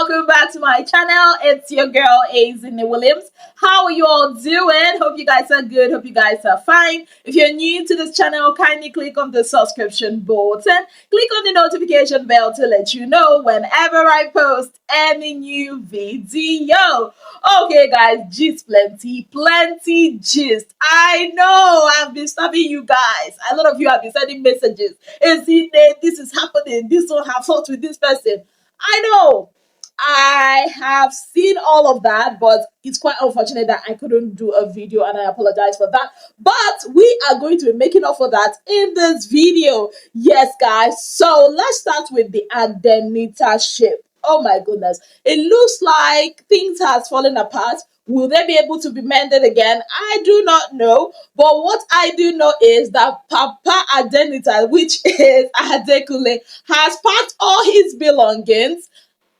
welcome back to my channel. It's your girl Adenita Williams. How are you all doing? Hope you guys are good. Hope you guys are fine. If you're new to this channel, kindly click on the subscription button. Click on the notification bell to let you know whenever I post any new video. Okay guys, gist plenty gist. I know I've been stopping you guys. A lot of you have been sending messages. Is it this is happening? This one have fought with this person. I know. I have seen all of that, but it's quite unfortunate that I couldn't do a video, and I apologize for that. But we are going to be making up for that in this video. Yes, guys. So let's start with the Adenita ship. Oh my goodness. It looks like things has fallen apart. Will they be able to be mended again? I do not know. But what I do know is that Papa Adenita, which is Adekunle, has packed all his belongings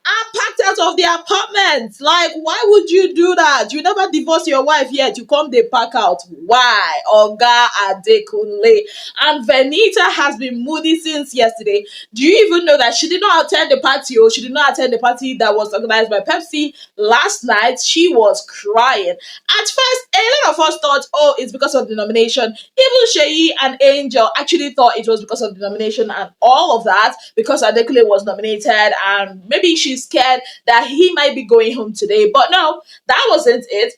and packed out of the apartment. Like, why would you do that? You never divorced your wife yet. You come, they pack out. Why? Oga Adekunle. And Venita has been moody since yesterday. Do you even know that she did not attend the party? Or she did not attend the party that was organized by Pepsi last night. She was crying. At first, a lot of us thought, oh, it's because of the nomination. Even Sheyi and Angel actually thought it was because of the nomination and all of that, because Adekunle was nominated and maybe she's scared that he might be going home today. But no, that wasn't it.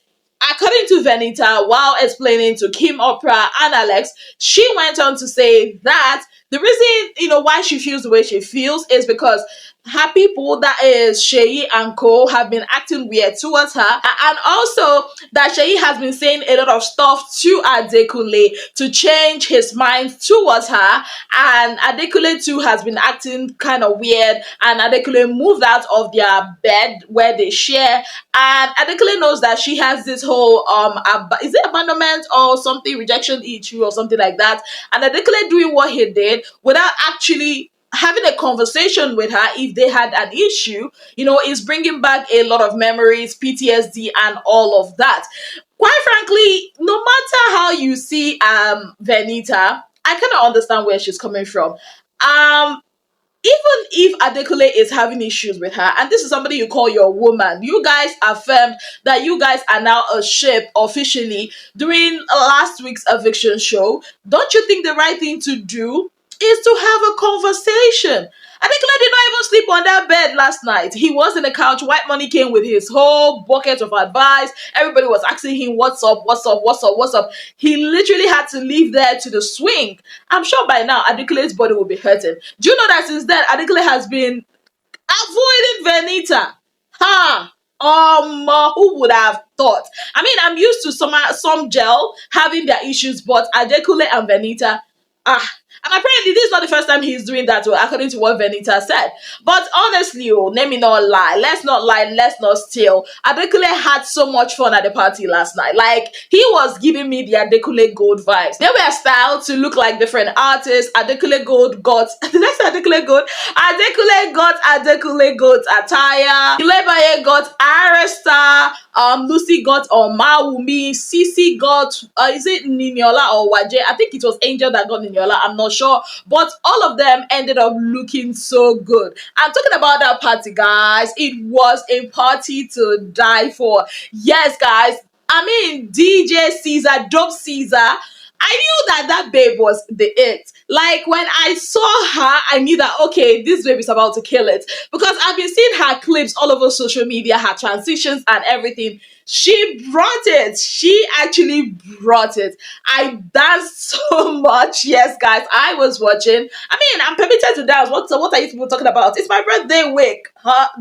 According to Venita, while explaining to Kim Oprah and Alex, she went on to say that the reason, why she feels the way she feels is because her people, that is Sheyi and Co, have been acting weird towards her, and also that Sheyi has been saying a lot of stuff to Adekunle to change his mind towards her, and Adekunle too has been acting kind of weird, and Adekunle moved out of their bed where they share, and Adekunle knows that she has this whole is it abandonment or something, rejection issue or something like that, and Adekunle doing what he did without actually having a conversation with her if they had an issue, is bringing back a lot of memories, PTSD, and all of that. Quite frankly, no matter how you see Venita, I kind of understand where she's coming from. Even if Adekunle is having issues with her, and this is somebody you call your woman, you guys affirmed that you guys are now a ship officially during last week's eviction show. Don't you think the right thing to do is to have a conversation? Adekunle did not even sleep on that bed last night. He was in the couch. Whitemoney came with his whole bucket of advice. Everybody was asking him, what's up? He literally had to leave there to the swing. I'm sure by now Adekunle's body will be hurting. Do you know that since then Adekunle has been avoiding Venita? Who would have thought? I mean, I'm used to some gel having their issues, but Adekunle and Venita, and apparently this is not the first time he's doing that, according to what Venita said. But honestly, let me not lie. Let's not steal. Adekunle had so much fun at the party last night. Like, he was giving me the Adekunle Gold vibes. They were styled to look like different artists. Adekunle Gold got, did I say Adekunle Gold? Adekunle got Adekunle Gold attire. Ilebaye got Arista. Lucy got Omawumi. Sisi got, is it Niniola or Waje? I think it was Angel that got Niniola. I'm not sure, but all of them ended up looking so good. I'm talking about that party, guys. It was a party to die for. Yes, guys. I mean, DJ Caesar, Dope Caesar. I knew that babe was the it. Like, when I saw her, I knew that, okay, this babe is about to kill it. Because I've been seeing her clips all over social media, her transitions and everything. She brought it. She actually brought it. I danced so much. Yes, guys, I was watching. I mean, I'm permitted to dance. What are you people talking about? It's my birthday week.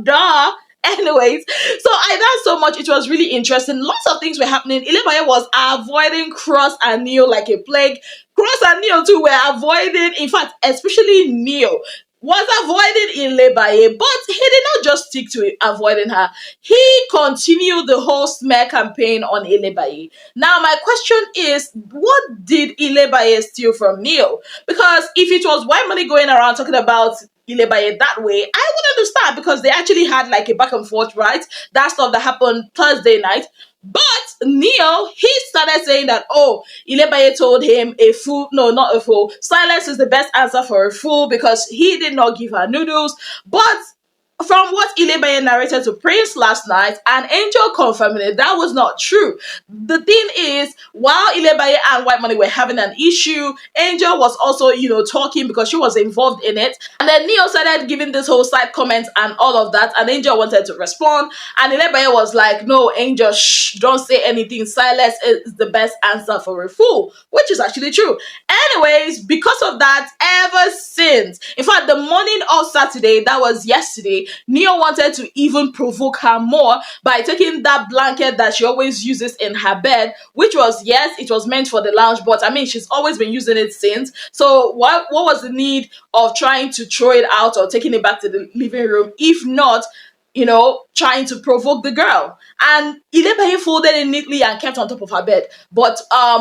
Duh. Anyways, so I danced so much. It was really interesting. Lots of things were happening. Ilebaye was avoiding Cross and Neil like a plague. Cross and Neil too were avoiding, in fact, especially Neil was avoiding Ilebaye, but he did not just stick to avoiding her. He continued the whole smear campaign on Ilebaye. Now, my question is, what did Ilebaye steal from Neil? Because if it was Whitemoney going around talking about Ilebaye that way, I would understand, because they actually had like a back and forth, right? That stuff that happened Thursday night. But Neil, he started saying that, oh, Ilebaye told him a fool, no, not a fool. Silence is the best answer for a fool because he did not give her noodles. But from what Ile Ilebaye narrated to Prince last night, and Angel confirmed it. That was not true. The thing is, while Ilebaye and Whitemoney were having an issue, Angel was also, talking because she was involved in it. And then Neo started giving this whole side comments and all of that, and Angel wanted to respond. And Ilebaye was like, no, Angel, shh, don't say anything. Silence is the best answer for a fool, which is actually true. Anyways, because of that, ever since, in fact, the morning of Saturday, that was yesterday, Neo wanted to even provoke her more by taking that blanket that she always uses in her bed, which was, yes, it was meant for the lounge, but I mean, she's always been using it since. So what was the need of trying to throw it out or taking it back to the living room, if not, trying to provoke the girl? And Ilebaye folded it neatly and kept on top of her bed. But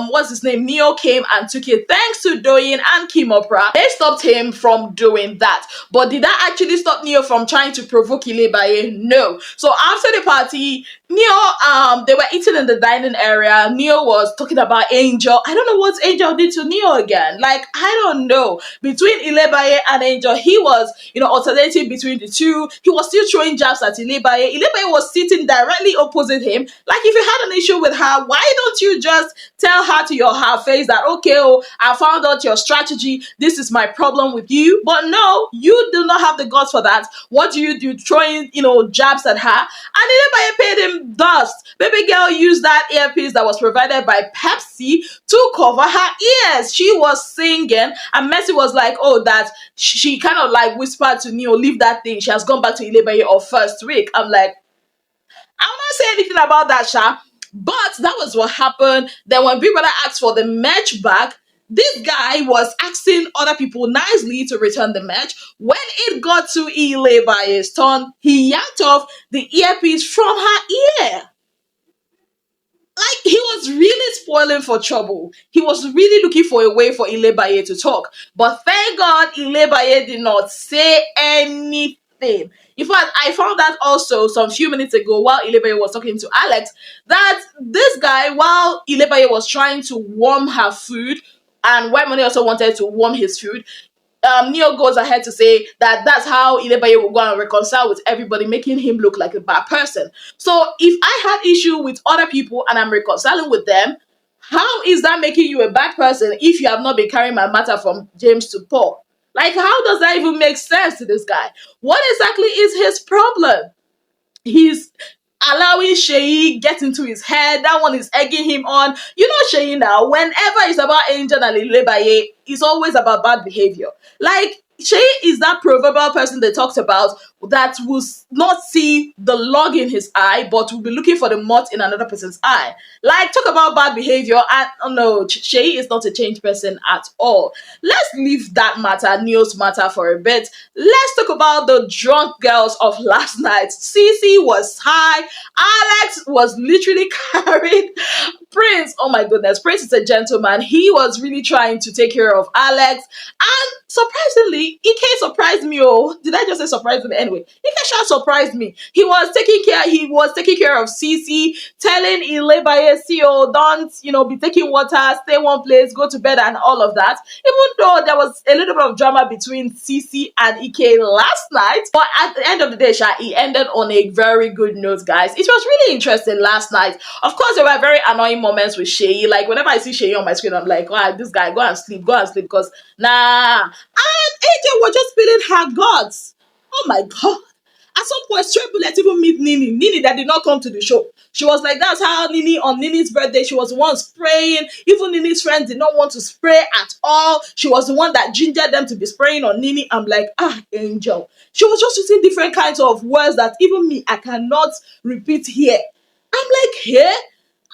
what's his name? Neo came and took it, thanks to Doyin and Kimopra. They stopped him from doing that. But did that actually stop Neo from trying to provoke Ilebaye? No. So after the party, Neo, they were eating in the dining area. Neo was talking about Angel. I don't know what Angel did to Neo again. Like, I don't know. Between Ilebaye and Angel, he was, alternating between the two. He was still throwing jabs at Ilebaye. Ilebaye was sitting directly opposite him. Like, if you had an issue with her, why don't you just tell her to her face that, okay, I found out your strategy. This is my problem with you. But no, you do not have the guts for that. What do? Throwing, jabs at her. And Ilebaye paid him dust. Baby girl used that earpiece that was provided by Pepsi to cover her ears. She was singing, and Mercy was like, oh, that she kind of like whispered to Neo, leave that thing. She has gone back to Ilebaye of first week. I'm like, I'm not saying anything about that, Sha. But that was what happened. Then when Big Brother asked for the match back, this guy was asking other people nicely to return the match. When it got to Ilebaye's turn, he yanked off the earpiece from her ear. Like, he was really spoiling for trouble. He was really looking for a way for Ilebaye to talk. But thank God Ilebaye did not say anything. In fact, I found that also some few minutes ago while Ilebaye was talking to Alex, that this guy, while Ilebaye was trying to warm her food, and Whitemoney also wanted to warm his food, Neo goes ahead to say that that's how Ilebaye will go and reconcile with everybody, making him look like a bad person. So if I had issue with other people and I'm reconciling with them, how is that making you a bad person if you have not been carrying my matter from James to Paul? Like, how does that even make sense to this guy? What exactly is his problem? He's allowing Sheyi get into his head. That one is egging him on. You know Sheyi now, whenever it's about Angel and Ilebaye, it's always about bad behavior. Like, Sheyi is that proverbial person they talked about that will not see the log in his eye, but will be looking for the moth in another person's eye. Like, talk about bad behavior, and oh no, Sheyi is not a changed person at all. Let's leave that matter, Neo's matter, for a bit. Let's talk about the drunk girls of last night. Cece was high. Alex was literally carried. Prince, oh my goodness, Prince is a gentleman. He was really trying to take care of Alex, and surprisingly, Ike surprised me. Oh, did I just say surprised me? Anyway, Ike Sha surprised me. He was taking care of Cece, telling Ilebaye, oh, don't, be taking water, stay one place, go to bed, and all of that. Even though there was a little bit of drama between Cece and Ike last night, but at the end of the day, Sha, he ended on a very good note, guys. It was really interesting last night. Of course, there were very annoying moments with Sheyi. Like, whenever I see Sheyi on my screen, I'm like, wow, this guy, go and sleep, because nah. And AJ was just spilling her guts. Oh my god. At some point, Stray Bullet even meet Nini. Nini that did not come to the show. She was like, that's how Nini, on Nini's birthday, she was the one spraying. Even Nini's friends did not want to spray at all. She was the one that gingered them to be spraying on Nini. I'm like, Angel. She was just using different kinds of words that even me, I cannot repeat here. I'm like, here?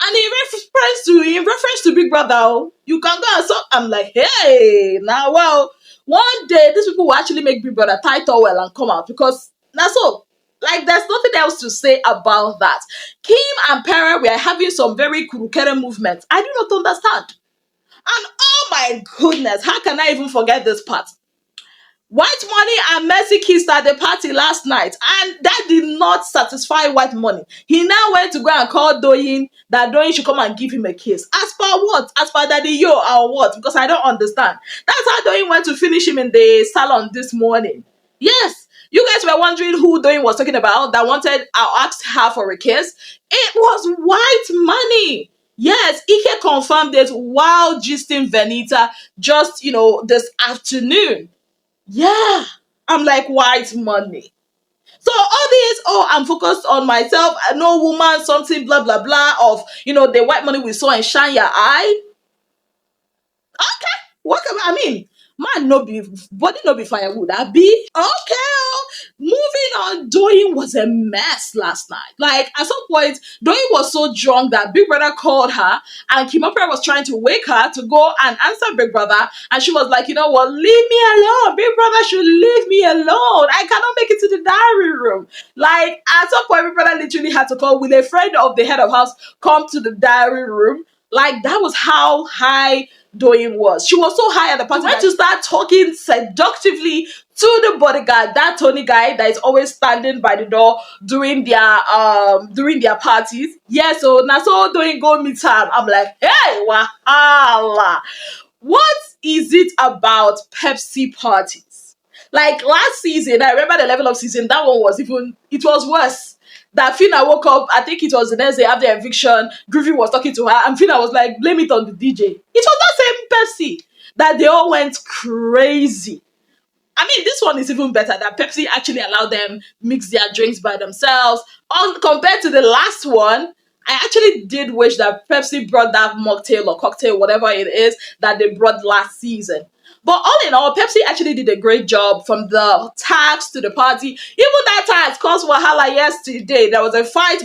And in reference to Big Brother, you can go and so I'm like, hey, now well, one day these people will actually make Big Brother tie towel and come out, because that's all. Like, there's nothing else to say about that. Kim and Pera were having some very kurukere movements. I do not understand. And oh my goodness, how can I even forget this part? Whitemoney and Mercy kissed at the party last night, and that did not satisfy Whitemoney. He now went to go and call Doyin, that Doyin should come and give him a kiss. As per what? As per Daddy Yo or what? Because I don't understand. That's how Doyin went to finish him in the salon this morning. Yes, You guys were wondering who Doyin was talking about that wanted, I asked her for a kiss. It was White Money. Yes, Ike confirmed this while gisting Venita just, this afternoon. Yeah. I'm like, White Money. So all this, oh, I'm focused on myself. No woman, something, blah, blah, blah, of, the white money we saw and shine your eye. Okay. What can I mean? Man, no be body, no be firewood. I be okay. Moving on, Doyin was a mess last night. Like at some point, Doyin was so drunk that Big Brother called her, and Kimopra was trying to wake her to go and answer Big Brother, and she was like, "You know what? Leave me alone. Big Brother should leave me alone. I cannot make it to the diary room." Like at some point, Big Brother literally had to call with a friend of the head of house come to the diary room. Like that was how high Doyin was. She was so high at the party. She went to start talking seductively to the bodyguard, that Tony guy that is always standing by the door during their parties. Yeah, so now so Doyin go meet her. I'm like, hey, wahala. What is it about Pepsi parties? Like last season, I remember the level of season, that one was even, it was worse. That Fina woke up, I think it was the next day after eviction, Groovy was talking to her, and Fina was like, blame it on the DJ. It was that same Pepsi that they all went crazy. I mean, this one is even better that Pepsi actually allowed them mix their drinks by themselves. Compared to the last one, I actually did wish that Pepsi brought that mocktail or cocktail, whatever it is, that they brought last season. But all in all, Pepsi actually did a great job from the tax to the party. Even that tax caused wahala yesterday. There was a fight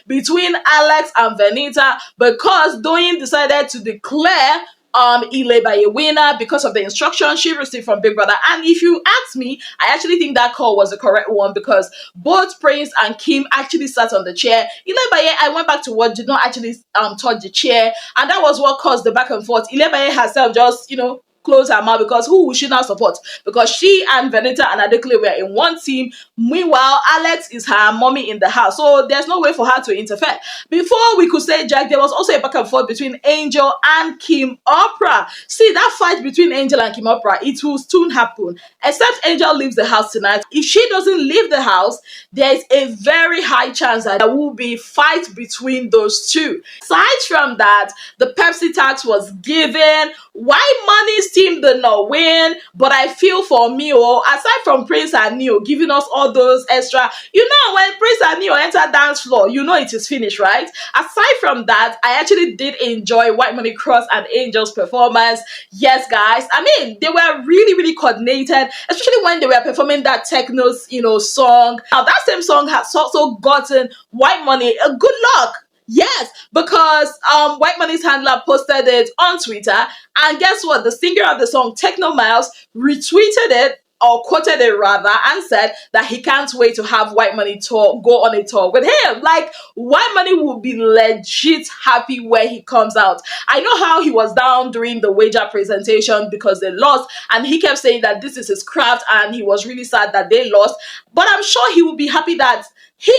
between Alex and Venita because Doyin decided to declare Ile by a winner because of the instructions she received from Big Brother. And if you ask me, I actually think that call was the correct one because both Prince and Kim actually sat on the chair. Ile Baye, I went back to work, did not actually touch the chair, and that was what caused the back and forth. Ile Baye herself just, close her mouth because who will she now support? Because she and Venita and Adekunle were in one team. Meanwhile, Alex is her mommy in the house. So there's no way for her to interfere. Before we could say Jack, there was also a back and forth between Angel and Kim Opera. See, that fight between Angel and Kim Opera, it will soon happen. Except Angel leaves the house tonight. If she doesn't leave the house, there's a very high chance that there will be fight between those two. Aside from that, the Pepsi tax was given. White Money's team did not win, but I feel for Mio, aside from Prince and Neo giving us all those extra, when Prince and Neo enter dance floor, it is finished, right? Aside from that, I actually did enjoy White Money Cross and Angel's performance. Yes, guys, I mean, they were really, really coordinated, especially when they were performing that techno, song. Now, that same song has also gotten White Money a good luck. Yes, because White Money's handler posted it on Twitter, and guess what? The singer of the song, Techno Miles, retweeted it or quoted it rather and said that he can't wait to have White Money tour go on a tour with him. Like White Money will be legit happy when he comes out. I know how he was down during the wager presentation because they lost, and he kept saying that this is his craft and he was really sad that they lost. But I'm sure he will be happy that his,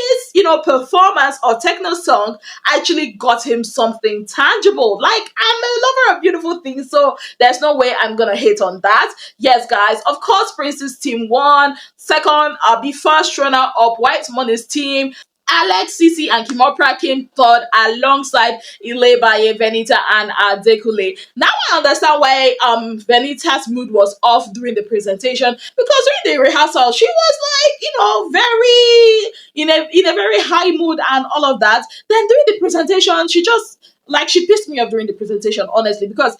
performance or techno song actually got him something tangible. Like, I'm a lover of beautiful things, so there's no way I'm gonna hate on that. Yes, guys, of course, Prince's team won. Second, I'll be first runner up, White Money's team. Alex, Sisi, and Kimopra came third alongside Ilebaye, Venita, and Adekunle. Now I understand why Venita's mood was off during the presentation, because during the rehearsal she was like, very in a very high mood and all of that. Then during the presentation, she pissed me off during the presentation, honestly, because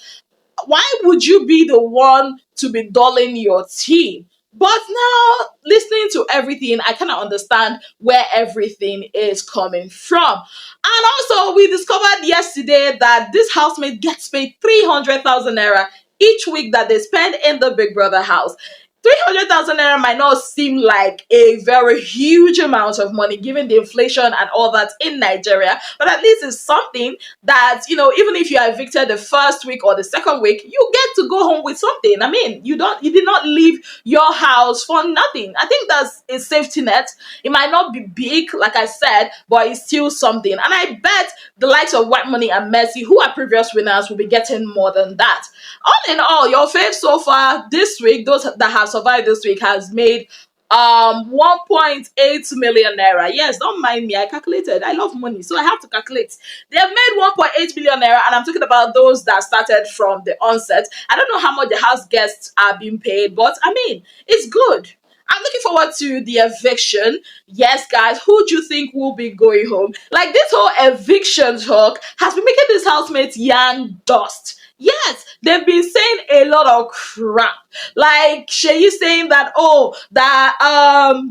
why would you be the one to be dulling your team? But now, listening to everything, I kind of understand where everything is coming from. And also, we discovered yesterday that this housemate gets paid 300,000 naira each week that they spend in the Big Brother house. 300,000 naira might not seem like a very huge amount of money given the inflation and all that in Nigeria, but at least it's something that, even if you are evicted the first week or the second week, you get to go home with something. I mean, you did not leave your house for nothing. I think that's a safety net. It might not be big, like I said, but it's still something. And I bet the likes of White Money and Mercy, who are previous winners, will be getting more than that. All in all, your fave so far this week, those that have survived this week, has made 1.8 million naira. Yes, don't mind me, I calculated. I love money, so I have to calculate. They have made 1.8 million naira, and I'm talking about those that started from the onset. I don't know how much the house guests are being paid, but I mean, it's good. I'm looking forward to the eviction. Yes, guys, who do you think will be going home? Like, this whole eviction talk has been making these housemates yarn dust. Yes, they've been saying a lot of crap. Like Sheyi saying that, oh, that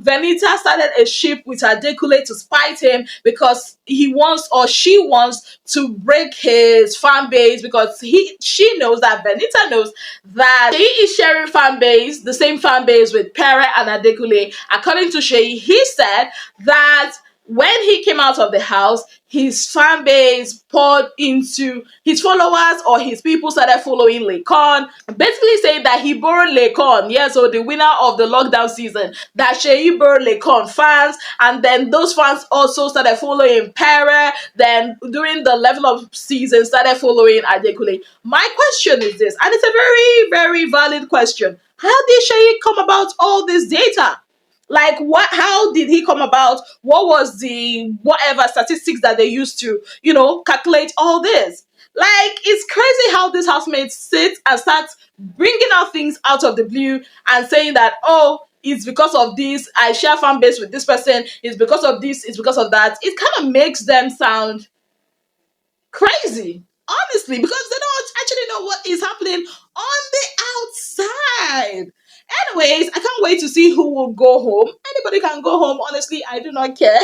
Venita started a ship with Adekunle to spite him because he wants, or she wants, to break his fan base, because she knows that Venita knows that she is sharing fan base, the same fan base with Pere and Adekunle. According to Sheyi, he said that when he came out of the house, his fan base poured into his followers, or his people started following Lekon, basically saying that he borrowed Lekon. Yeah, so the winner of the lockdown season, that Sheyi borrowed Lekon fans, and then those fans also started following Pere. Then during the level of season, started following Adekunle. My question is this, and it's a very, very valid question: how did Sheyi come about all this data? Like, what, how did he come about? What was the whatever statistics that they used to, calculate all this? Like, it's crazy how these housemates sit and start bringing out things out of the blue and saying that, oh, it's because of this, I share fan base with this person, it's because of this, it's because of that. It kind of makes them sound crazy, honestly, because they don't actually know what is happening on the outside. Anyways, I can't wait to see who will go home. Anybody can go home. Honestly, I do not care.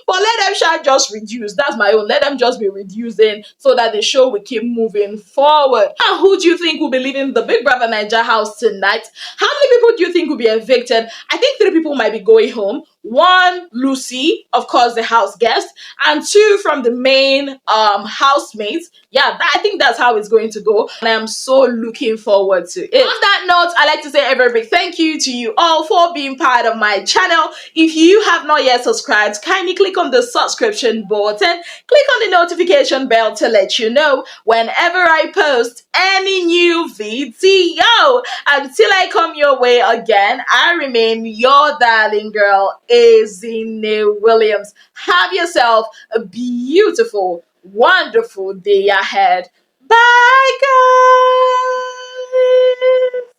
But let them shall just reduce. That's my own. Let them just be reducing so that the show will keep moving forward. And who do you think will be leaving the Big Brother Niger house tonight? How many people do you think will be evicted? I think 3 people might be going home. One, Lucy, of course, the house guest, and 2 from the main housemates. Yeah, I think that's how it's going to go, and I'm so looking forward to it. On that note, I like to say a very big thank you to you all for being part of my channel. If you have not yet subscribed, kindly click on the subscription button, click on the notification bell to let you know whenever I post any new video. Until I come your way again, I remain your darling girl, Adenita Williams. Have yourself a beautiful, wonderful day ahead. Bye, guys.